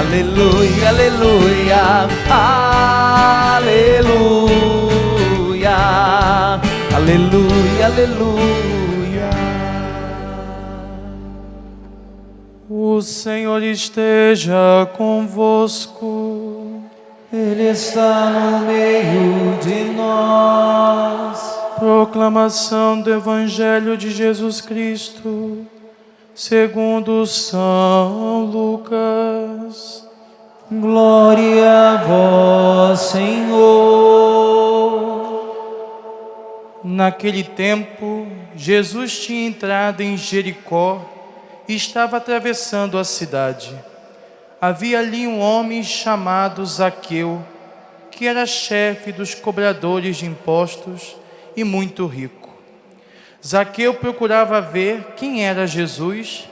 aleluia, aleluia, aleluia, aleluia. O Senhor esteja convosco. Ele está no meio de nós. Proclamação do Evangelho de Jesus Cristo, segundo São Lucas. Glória a vós, Senhor. Naquele tempo, Jesus tinha entrado em Jericó e estava atravessando a cidade. Havia ali um homem chamado Zaqueu, que era chefe dos cobradores de impostos e muito rico. Zaqueu procurava ver quem era Jesus,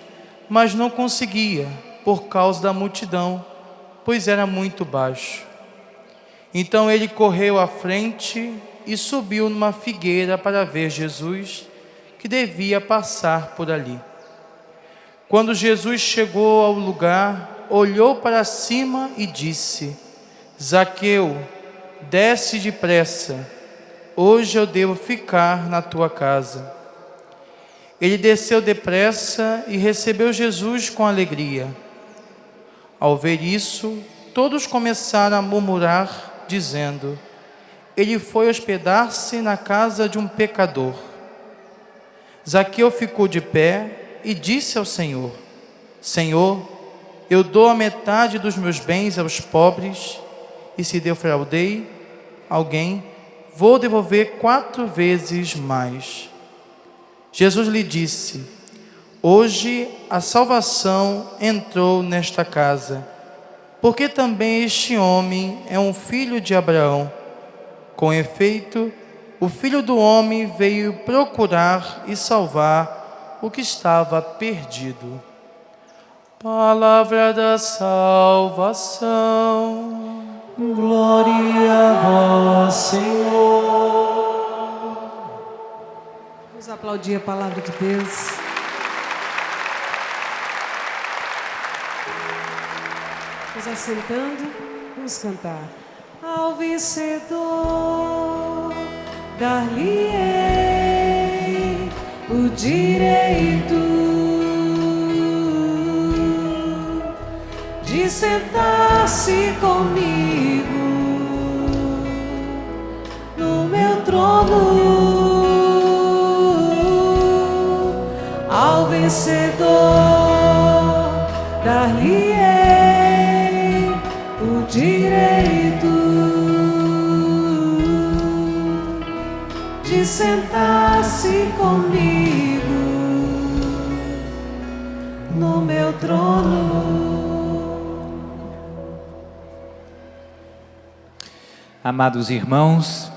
mas não conseguia por causa da multidão, pois era muito baixo. Então ele correu à frente e subiu numa figueira para ver Jesus, que devia passar por ali. Quando Jesus chegou ao lugar, olhou para cima e disse: Zaqueu, desce depressa, hoje eu devo ficar na tua casa. Ele desceu depressa e recebeu Jesus com alegria. Ao ver isso, todos começaram a murmurar, dizendo: ele foi hospedar-se na casa de um pecador. Zaqueu ficou de pé e disse ao Senhor: Senhor, eu dou a metade dos meus bens aos pobres, e se defraudei alguém, vou devolver 4 vezes mais. Jesus lhe disse: hoje a salvação entrou nesta casa, porque também este homem é um filho de Abraão. Com efeito, o Filho do Homem veio procurar e salvar o que estava perdido. Palavra da salvação. Glória a vós, Senhor. Vamos aplaudir a palavra de Deus. Nos assentando, vamos cantar. Ao vencedor dar-lhe-ei o direito de sentar-se comigo no meu trono. Ao vencedor dar-lhe-ei o direito de sentar-se comigo no meu trono. Amados irmãos,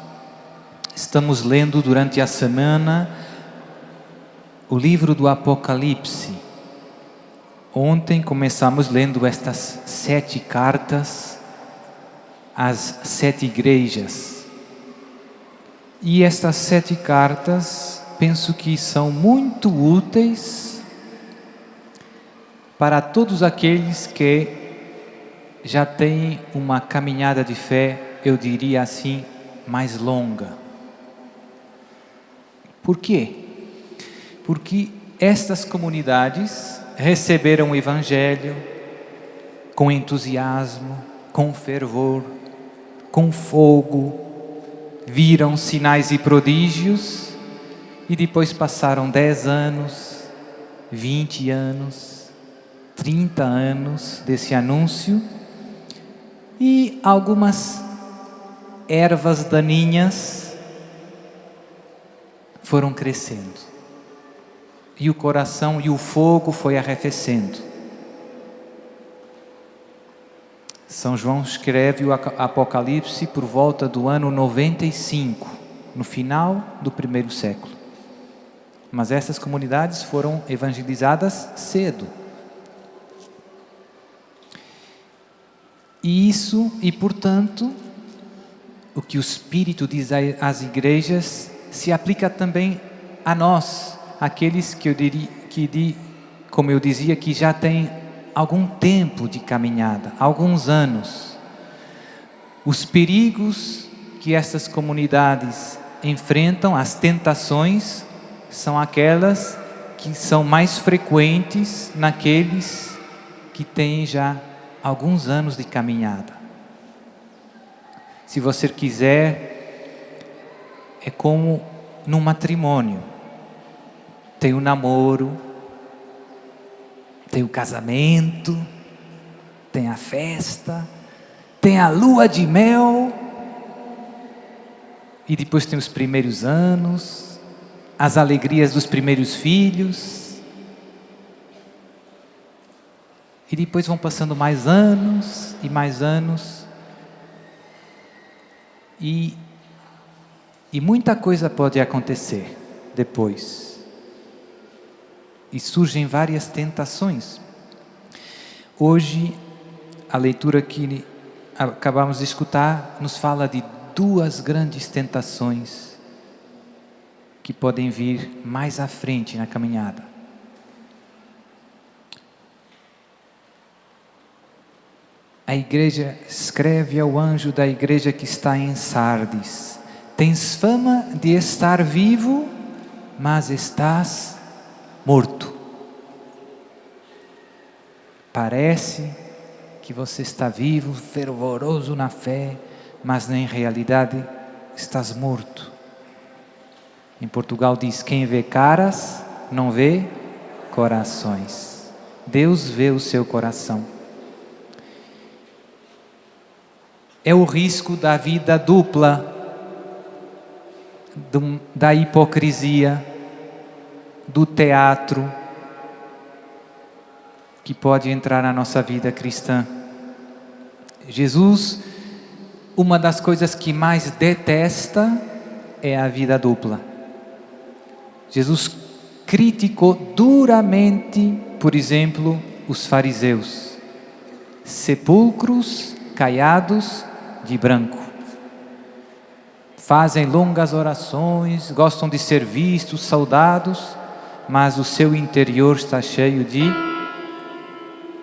estamos lendo durante a semana o livro do Apocalipse. Ontem começamos lendo estas 7 cartas às 7 igrejas. E estas 7 cartas, penso que são muito úteis para todos aqueles que já têm uma caminhada de fé, eu diria assim, mais longa. Por quê? Porque estas comunidades receberam o Evangelho com entusiasmo, com fervor, com fogo, viram sinais e prodígios e depois passaram 10 anos, 20 anos, 30 anos desse anúncio e algumas ervas daninhas foram crescendo. E o coração e o fogo foi arrefecendo. São João escreve o Apocalipse por volta do ano 95, no final do 1º século. Mas essas comunidades foram evangelizadas cedo. E portanto, o que o Espírito diz às igrejas se aplica também a nós, aqueles que como eu dizia, que já têm algum tempo de caminhada, alguns anos. Os perigos que essas comunidades enfrentam, as tentações, são aquelas que são mais frequentes naqueles que têm já alguns anos de caminhada. Se você quiser, é como num matrimônio. Tem o namoro, tem o casamento, tem a festa, tem a lua de mel, e depois tem os primeiros anos, as alegrias dos primeiros filhos, e depois vão passando mais anos e mais anos, e muita coisa pode acontecer depois. E surgem várias tentações. Hoje, a leitura que acabamos de escutar nos fala de duas grandes tentações que podem vir mais à frente na caminhada. A igreja escreve ao anjo da igreja que está em Sardes: tens fama de estar vivo, mas estás morto. Parece que você está vivo, fervoroso na fé, mas em realidade estás morto. Em Portugal diz: quem vê caras, não vê corações. Deus vê o seu coração. É o risco da vida dupla, da hipocrisia, do teatro, que pode entrar na nossa vida cristã. Jesus, uma das coisas que mais detesta é a vida dupla. Jesus criticou duramente, por exemplo, os fariseus. Sepulcros caiados de branco. Fazem longas orações, gostam de ser vistos, saudados, mas o seu interior está cheio de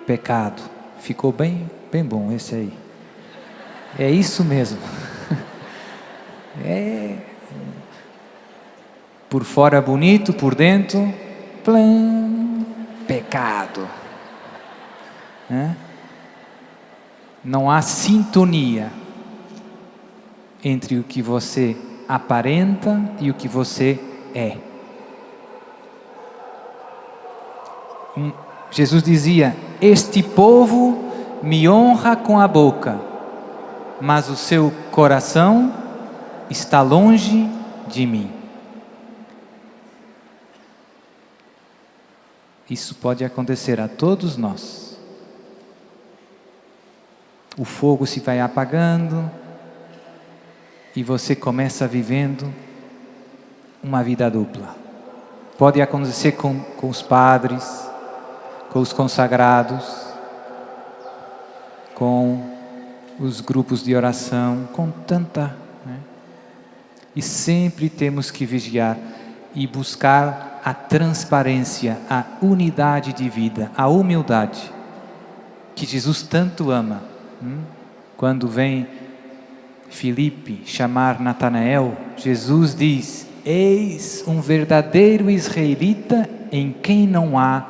pecado. Ficou bem bom esse aí. É isso mesmo. Por fora bonito, por dentro, pecado. Não há sintonia entre o que você aparenta e o que você é. Jesus dizia: este povo me honra com a boca, mas o seu coração está longe de mim. Isso pode acontecer a todos nós. O fogo se vai apagando e você começa vivendo uma vida dupla. Pode acontecer com os padres, com os consagrados, com os grupos de oração, com tanta... E sempre temos que vigiar e buscar a transparência, a unidade de vida, a humildade, que Jesus tanto ama. Quando vem Filipe chamar Natanael, Jesus diz: eis um verdadeiro israelita em quem não há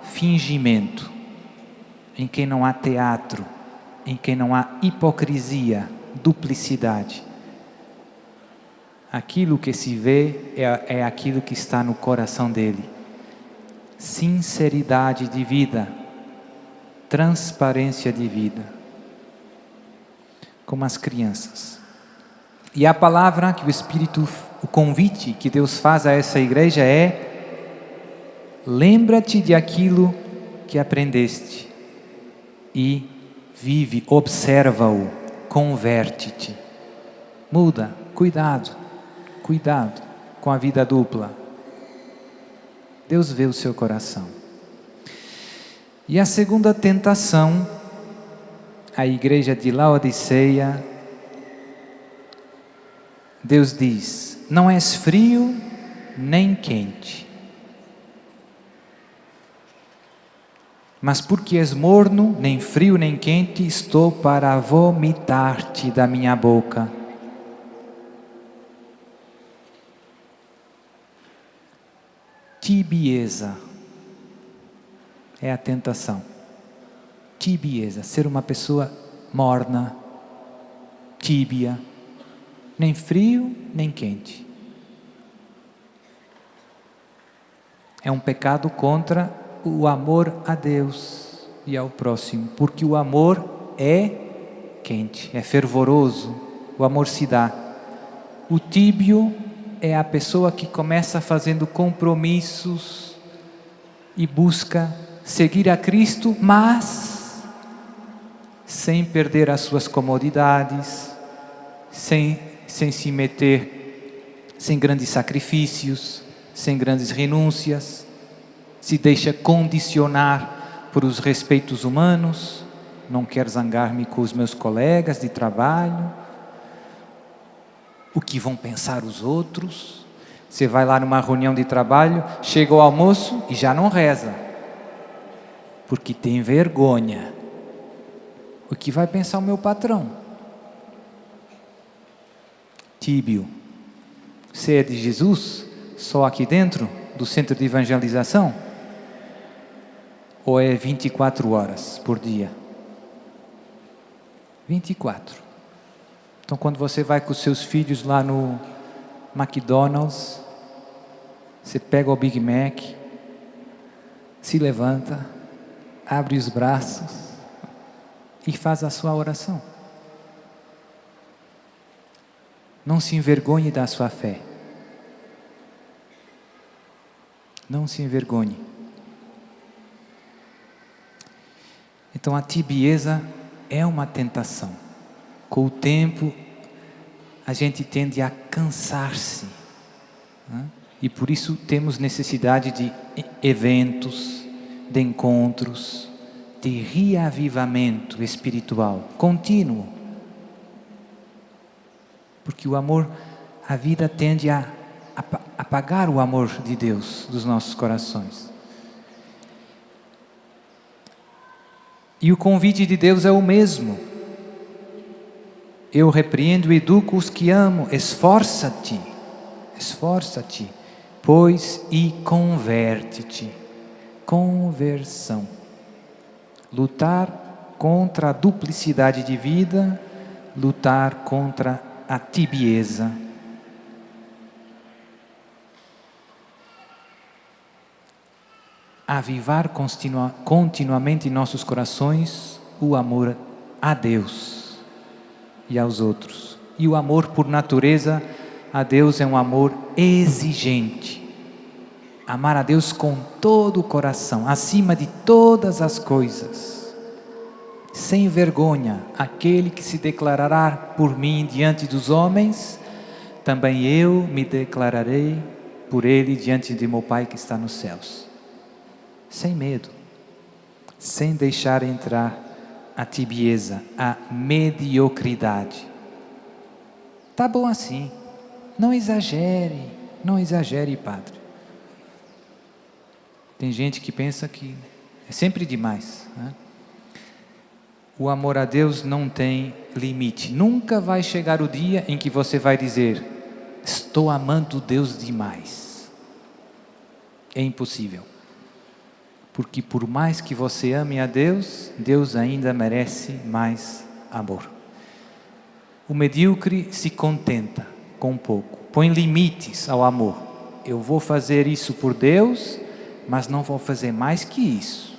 fingimento, em quem não há teatro, em quem não há hipocrisia, duplicidade. Aquilo que se vê é aquilo que está no coração dele. Sinceridade de vida, transparência de vida. Como as crianças. E a palavra que o Espírito, o convite que Deus faz a essa igreja é: lembra-te de aquilo que aprendeste e vive, observa-o, converte-te. Muda, cuidado com a vida dupla. Deus vê o seu coração. E a segunda tentação, a igreja de Laodiceia, Deus diz: não és frio nem quente. Mas porque és morno, nem frio nem quente, estou para vomitar-te da minha boca. Tibieza é a tentação. Tibieza, ser uma pessoa morna, tíbia, nem frio nem quente. É um pecado contra o amor a Deus e ao próximo, porque o amor é quente, é fervoroso, o amor se dá. O tíbio é a pessoa que começa fazendo compromissos e busca seguir a Cristo, mas sem perder as suas comodidades, sem se meter, sem grandes sacrifícios, sem grandes renúncias, se deixa condicionar por os respeitos humanos, não quero zangar-me com os meus colegas de trabalho, o que vão pensar os outros. Você vai lá numa reunião de trabalho, chega o almoço e já não reza, porque tem vergonha. O que vai pensar o meu patrão? Tíbio. Você é de Jesus? Só aqui dentro do centro de evangelização? Ou é 24 horas por dia? 24. Então, quando você vai com os seus filhos lá no McDonald's, você pega o Big Mac, se levanta, abre os braços e faz a sua oração. Não se envergonhe da sua fé. Não se envergonhe. Então a tibieza é uma tentação. Com o tempo, a gente tende a cansar-se, né? E por isso temos necessidade de eventos, de encontros, de reavivamento espiritual contínuo. Porque o amor, a vida tende a apagar o amor de Deus dos nossos corações. E o convite de Deus é o mesmo. Eu repreendo e educo os que amo. Esforça-te, pois, e converte-te. Conversão. Lutar contra a duplicidade de vida, lutar contra a tibieza. Avivar continuamente em nossos corações o amor a Deus e aos outros. E o amor por natureza a Deus é um amor exigente. Amar a Deus com todo o coração, acima de todas as coisas. Sem vergonha, aquele que se declarará por mim diante dos homens, também eu me declararei por ele diante de meu Pai que está nos céus. Sem medo, sem deixar entrar a tibieza, a mediocridade. Tá bom assim, não exagere, padre. Tem gente que pensa que é sempre demais, né? O amor a Deus não tem limite. Nunca vai chegar o dia em que você vai dizer: estou amando Deus demais. É impossível. Porque por mais que você ame a Deus, Deus ainda merece mais amor. O medíocre se contenta com pouco, põe limites ao amor. Eu vou fazer isso por Deus, mas não vou fazer mais que isso.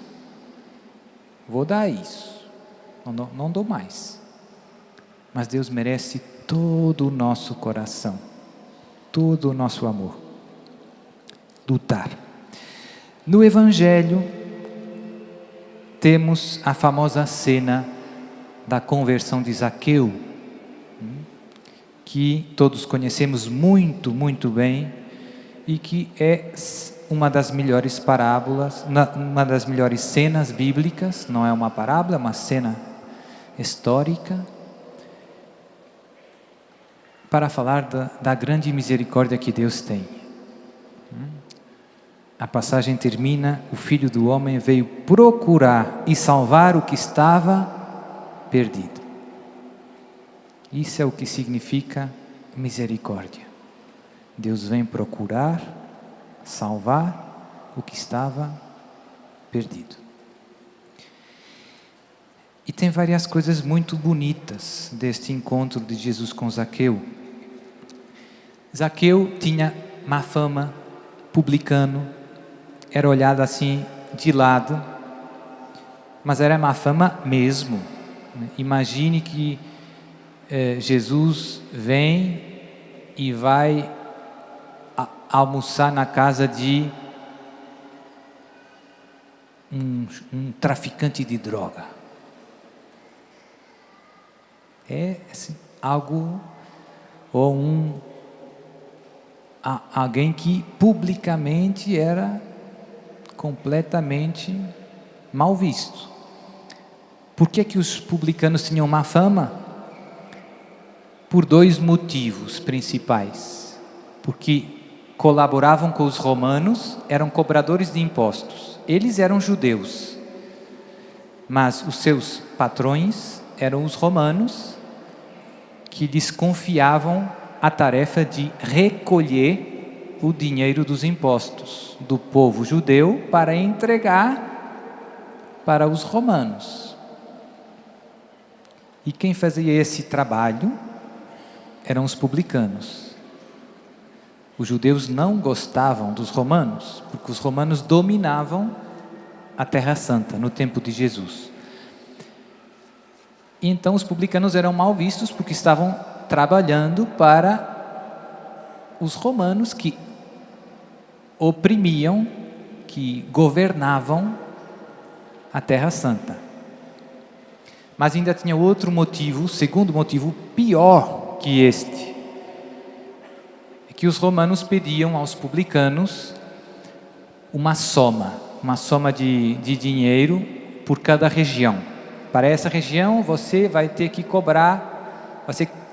Vou dar isso, não dou mais. Mas Deus merece todo o nosso coração, todo o nosso amor. Lutar. No Evangelho, temos a famosa cena da conversão de Zaqueu, que todos conhecemos muito, muito bem, e que é uma das melhores parábolas, uma das melhores cenas bíblicas. Não é uma parábola, é uma cena histórica, para falar da grande misericórdia que Deus tem. a passagem termina: o Filho do Homem veio procurar e salvar o que estava perdido. Isso é o que significa misericórdia. Deus vem procurar, salvar o que estava perdido. E tem várias coisas muito bonitas deste encontro de Jesus com Zaqueu. Zaqueu tinha má fama, publicano, era olhado assim de lado, mas era má fama mesmo. Imagine que Jesus vem e vai almoçar na casa de um traficante de droga. É assim, algo, ou alguém que publicamente era completamente mal visto. Por que os publicanos tinham má fama? Por dois motivos principais. Porque colaboravam com os romanos, eram cobradores de impostos. Eles eram judeus, mas os seus patrões eram os romanos, que lhes confiavam a tarefa de recolher o dinheiro dos impostos do povo judeu para entregar para os romanos. E quem fazia esse trabalho eram os publicanos. Os judeus não gostavam dos romanos, porque os romanos dominavam a Terra Santa no tempo de Jesus. E então os publicanos eram mal vistos porque estavam trabalhando para os romanos, que oprimiam, que governavam a Terra Santa. Mas ainda tinha outro motivo, segundo motivo, pior que este. É que os romanos pediam aos publicanos uma soma de dinheiro por cada região. Para essa região você vai ter que cobrar,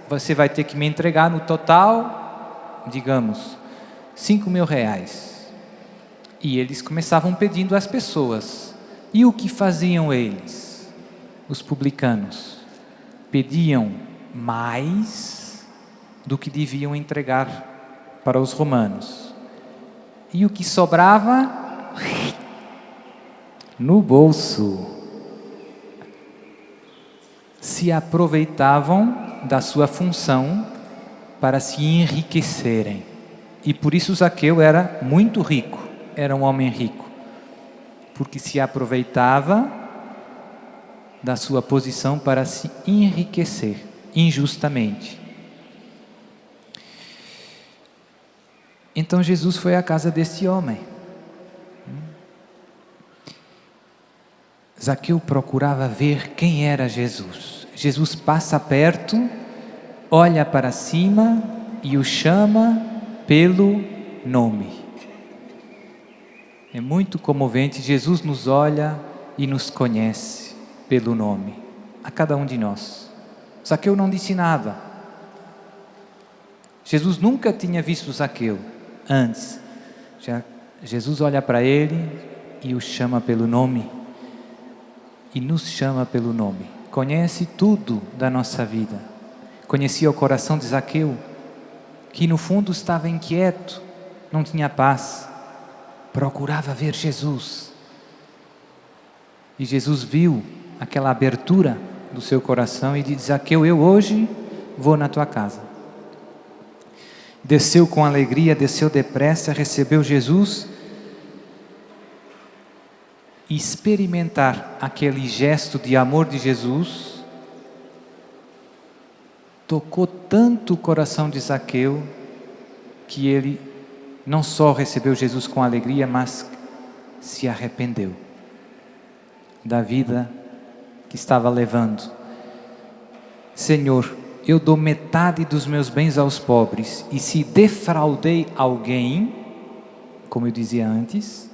você vai ter que me entregar no total, digamos, 5 mil reais. E eles começavam pedindo às pessoas. E o que faziam eles? Os publicanos pediam mais do que deviam entregar para os romanos. E o que sobrava? No bolso. Se aproveitavam da sua função para se enriquecerem. E por isso Zaqueu era muito rico, era um homem rico, porque se aproveitava da sua posição para se enriquecer injustamente. Então Jesus foi à casa desse homem. Zaqueu procurava ver quem era Jesus. Jesus passa perto, olha para cima e o chama pelo nome. É muito comovente. Jesus nos olha e nos conhece pelo nome, a cada um de nós. Zaqueu não disse nada. Jesus nunca tinha visto Zaqueu antes. Jesus olha para ele e o chama pelo nome. E nos chama pelo nome. Conhece tudo da nossa vida. Conhecia o coração de Zaqueu, que no fundo estava inquieto, não tinha paz, procurava ver Jesus. E Jesus viu aquela abertura do seu coração e disse: Zaqueu, eu hoje vou na tua casa. Desceu com alegria, desceu depressa, recebeu Jesus. E experimentar aquele gesto de amor de Jesus tocou tanto o coração de Zaqueu que ele não só recebeu Jesus com alegria, mas se arrependeu da vida que estava levando. Senhor, eu dou metade dos meus bens aos pobres, e se defraudei alguém, como eu dizia antes,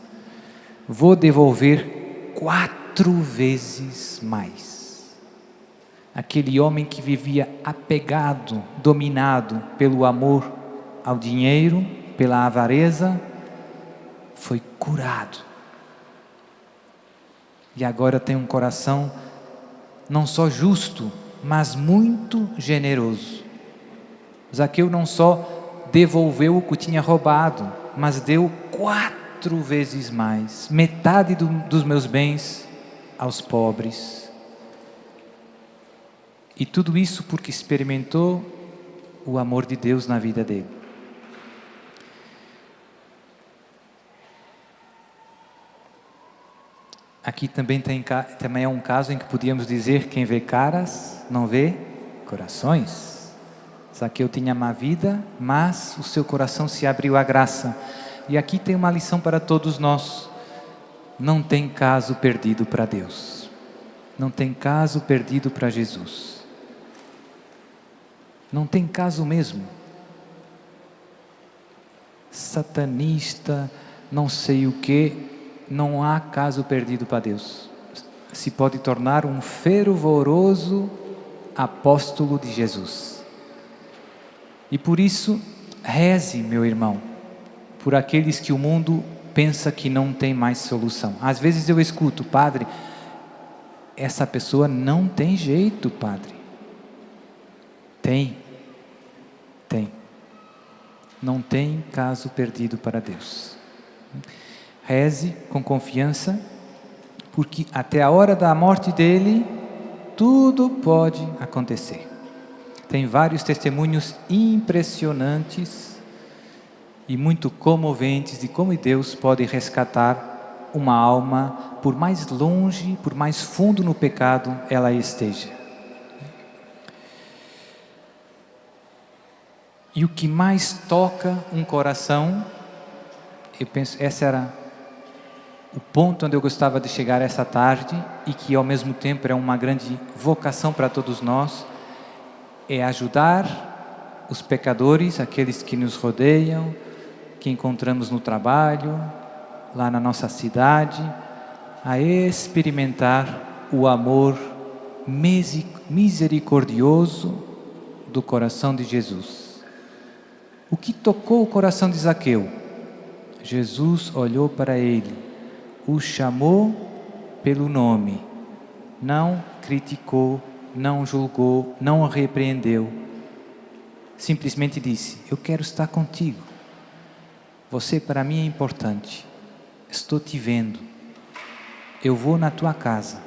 vou devolver 4 vezes mais. Aquele homem que vivia apegado, dominado pelo amor ao dinheiro, pela avareza, foi curado. E agora tem um coração não só justo, mas muito generoso. Zaqueu não só devolveu o que tinha roubado, mas deu 4 vezes mais, metade dos meus bens aos pobres. E tudo isso porque experimentou o amor de Deus na vida dele. Aqui também é um caso em que podíamos dizer: quem vê caras não vê corações. Zaqueu tinha má vida, mas o seu coração se abriu à graça. E aqui tem uma lição para todos nós: não tem caso perdido para Deus, não tem caso perdido para Jesus. Não tem caso mesmo. Satanista, não sei o que, não há caso perdido para Deus. Se pode tornar um fervoroso apóstolo de Jesus. E por isso, reze, meu irmão, por aqueles que o mundo pensa que não tem mais solução. Às vezes eu escuto: padre, essa pessoa não tem jeito, padre. Tem. Não tem caso perdido para Deus. Reze com confiança, porque até a hora da morte dele, tudo pode acontecer. Tem vários testemunhos impressionantes e muito comoventes de como Deus pode resgatar uma alma, por mais longe, por mais fundo no pecado ela esteja. E o que mais toca um coração, eu penso, esse era o ponto onde eu gostava de chegar essa tarde, e que ao mesmo tempo é uma grande vocação para todos nós, é ajudar os pecadores, aqueles que nos rodeiam, que encontramos no trabalho, lá na nossa cidade, a experimentar o amor misericordioso do coração de Jesus. O que tocou o coração de Zaqueu? Jesus olhou para ele, o chamou pelo nome, não criticou, não julgou, não o repreendeu. Simplesmente disse: eu quero estar contigo. Você para mim é importante. Estou te vendo. Eu vou na tua casa.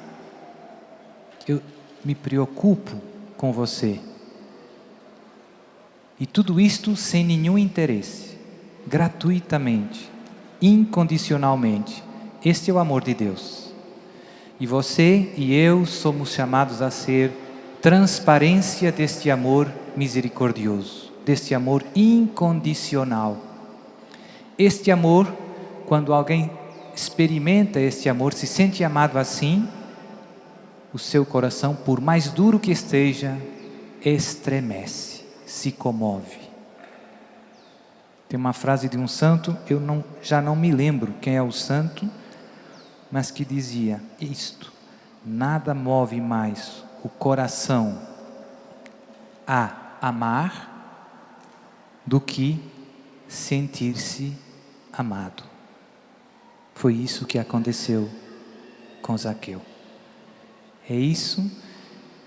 Eu me preocupo com você. E tudo isto sem nenhum interesse, gratuitamente, incondicionalmente. Este é o amor de Deus. E você e eu somos chamados a ser transparência deste amor misericordioso, deste amor incondicional. Este amor, quando alguém experimenta este amor, se sente amado assim, o seu coração, por mais duro que esteja, estremece, se comove. Tem uma frase de um santo, já não me lembro quem é o santo, mas que dizia isto: nada move mais o coração a amar do que sentir-se amado. Foi isso que aconteceu com Zaqueu. É isso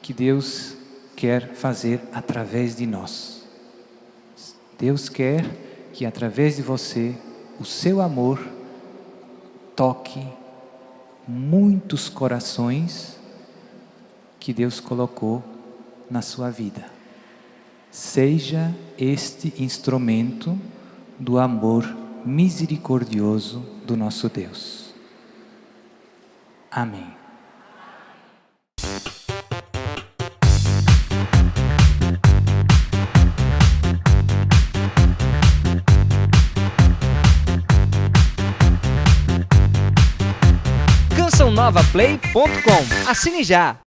que Deus quer fazer através de nós. Deus quer que através de você, o seu amor toque muitos corações que Deus colocou na sua vida. Seja este instrumento do amor misericordioso do nosso Deus. Amém. CançãoNovaPlay.com. Assine já!